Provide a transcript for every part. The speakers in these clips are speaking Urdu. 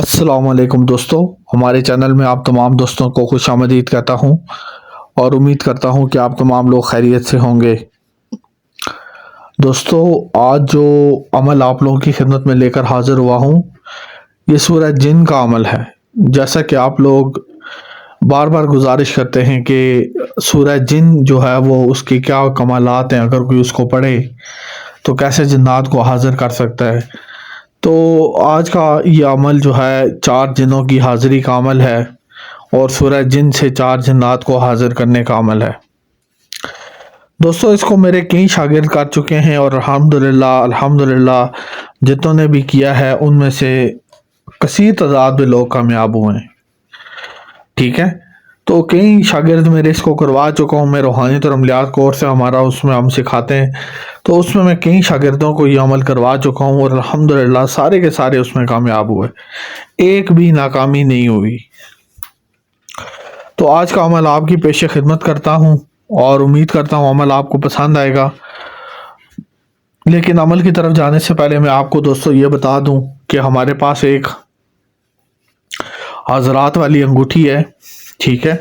السلام علیکم دوستو، ہمارے چینل میں آپ تمام دوستوں کو خوش آمدید کہتا ہوں اور امید کرتا ہوں کہ آپ تمام لوگ خیریت سے ہوں گے۔ دوستو، آج جو عمل آپ لوگوں کی خدمت میں لے کر حاضر ہوا ہوں، یہ سورہ جن کا عمل ہے۔ جیسا کہ آپ لوگ بار بار گزارش کرتے ہیں کہ سورہ جن جو ہے وہ اس کی کیا کمالات ہیں، اگر کوئی اس کو پڑھے تو کیسے جنات کو حاضر کر سکتا ہے۔ تو آج کا یہ عمل جو ہے 4 جنوں کی حاضری کا عمل ہے اور سورہ جن سے 4 جنات کو حاضر کرنے کا عمل ہے۔ دوستو، اس کو میرے کئی شاگرد کر چکے ہیں اور الحمدللہ جتوں نے بھی کیا ہے ان میں سے کثیر تعداد میں لوگ کامیاب ہوئے ہیں۔ ٹھیک ہے، تو کئی شاگرد میرے اس کو کروا چکا ہوں۔ میں روحانیت اور عملیات کورس ہے ہمارا، اس میں ہم سکھاتے ہیں، تو اس میں کئی شاگردوں کو یہ عمل کروا چکا ہوں اور الحمدللہ سارے کے سارے اس میں کامیاب ہوئے، ایک بھی ناکامی نہیں ہوئی۔ تو آج کا عمل آپ کی پیش خدمت کرتا ہوں اور امید کرتا ہوں عمل آپ کو پسند آئے گا۔ لیکن عمل کی طرف جانے سے پہلے میں آپ کو دوستو یہ بتا دوں کہ ہمارے پاس ایک حضرات والی انگوٹھی ہے۔ ٹھیک ہے،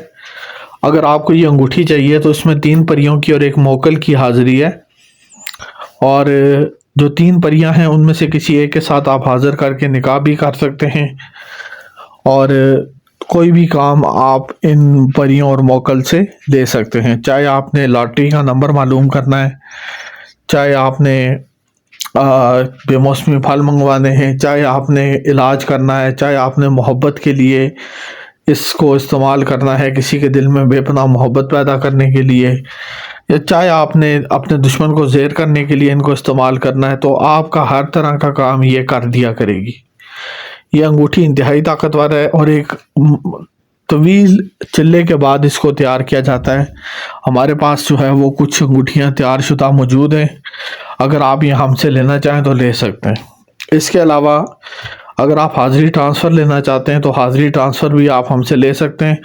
اگر آپ کو یہ انگوٹھی چاہیے تو اس میں 3 پریوں کی اور ایک موکل کی حاضری ہے، اور جو 3 پریاں ہیں ان میں سے کسی ایک کے ساتھ آپ حاضر کر کے نکاح بھی کر سکتے ہیں، اور کوئی بھی کام آپ ان پریوں اور موکل سے لے سکتے ہیں۔ چاہے آپ نے لاٹری کا نمبر معلوم کرنا ہے، چاہے آپ نے بے موسمی پھل منگوانے ہیں، چاہے آپ نے علاج کرنا ہے، چاہے آپ نے محبت کے لیے اس کو استعمال کرنا ہے، کسی کے دل میں بے پناہ محبت پیدا کرنے کے لیے، یا چاہے آپ نے اپنے دشمن کو زیر کرنے کے لیے ان کو استعمال کرنا ہے، تو آپ کا ہر طرح کا کام یہ کر دیا کرے گی۔ یہ انگوٹھی انتہائی طاقتور ہے اور ایک طویل چلے کے بعد اس کو تیار کیا جاتا ہے۔ ہمارے پاس جو ہے وہ کچھ انگوٹھیاں تیار شدہ موجود ہیں، اگر آپ یہ ہم سے لینا چاہیں تو لے سکتے ہیں۔ اس کے علاوہ اگر آپ حاضری ٹرانسفر لینا چاہتے ہیں تو حاضری ٹرانسفر بھی آپ ہم سے لے سکتے ہیں۔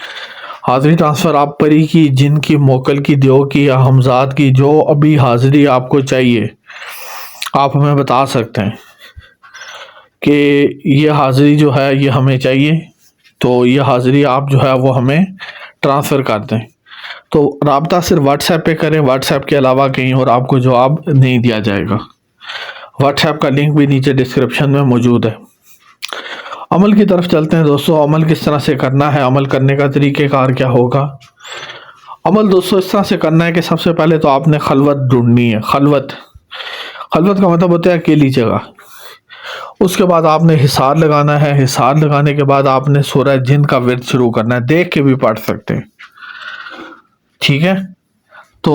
حاضری ٹرانسفر آپ پری کی، جن کی، موکل کی، دیو کی یا ہمزاد کی جو ابھی حاضری آپ کو چاہیے آپ ہمیں بتا سکتے ہیں کہ یہ حاضری جو ہے یہ ہمیں چاہیے، تو یہ حاضری آپ جو ہے وہ ہمیں ٹرانسفر کر دیں۔ تو رابطہ صرف واٹس ایپ پہ کریں، واٹس ایپ کے علاوہ کہیں اور آپ کو جواب نہیں دیا جائے گا۔ واٹس ایپ کا لنک بھی نیچے ڈسکرپشن میں موجود ہے۔ عمل کی طرف چلتے ہیں دوستو۔ عمل کس طرح سے کرنا ہے، عمل کرنے کا طریقہ کار کیا ہوگا؟ عمل دوستو اس طرح سے کرنا ہے کہ سب سے پہلے تو آپ نے خلوت ڈھونڈنی ہے۔ خلوت کا مطلب ہوتا ہے اکیلی جگہ۔ اس کے بعد آپ نے حصار لگانا ہے۔ حصار لگانے کے بعد آپ نے سورہ جن کا ورد شروع کرنا ہے، دیکھ کے بھی پڑھ سکتے ہیں۔ ٹھیک ہے، تو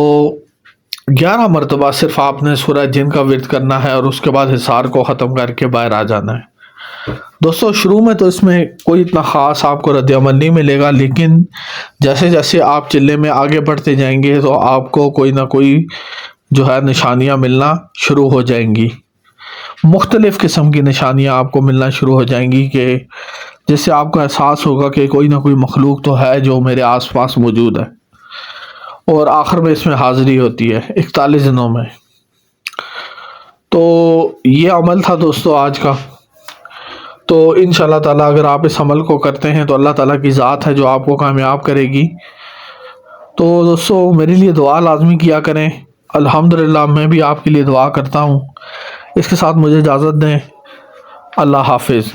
11 مرتبہ صرف آپ نے سورہ جن کا ورد کرنا ہے اور اس کے بعد حصار کو ختم کر کے باہر آ جانا ہے۔ دوستو شروع میں تو اس میں کوئی اتنا خاص آپ کو رد عمل نہیں ملے گا، لیکن جیسے جیسے آپ چلے میں آگے بڑھتے جائیں گے تو آپ کو کوئی نہ کوئی جو ہے نشانیاں ملنا شروع ہو جائیں گی۔ مختلف قسم کی نشانیاں آپ کو ملنا شروع ہو جائیں گی کہ جس سے آپ کو احساس ہوگا کہ کوئی نہ کوئی مخلوق تو ہے جو میرے آس پاس موجود ہے۔ اور آخر میں اس میں حاضری ہوتی ہے 41 دنوں میں۔ تو یہ عمل تھا دوستو آج کا۔ تو انشاءاللہ تعالیٰ اگر آپ اس عمل کو کرتے ہیں تو اللہ تعالیٰ کی ذات ہے جو آپ کو کامیاب کرے گی۔ تو دوستو میرے لیے دعا لازمی کیا کریں۔ الحمدللہ میں بھی آپ کے لیے دعا کرتا ہوں۔ اس کے ساتھ مجھے اجازت دیں۔ اللہ حافظ۔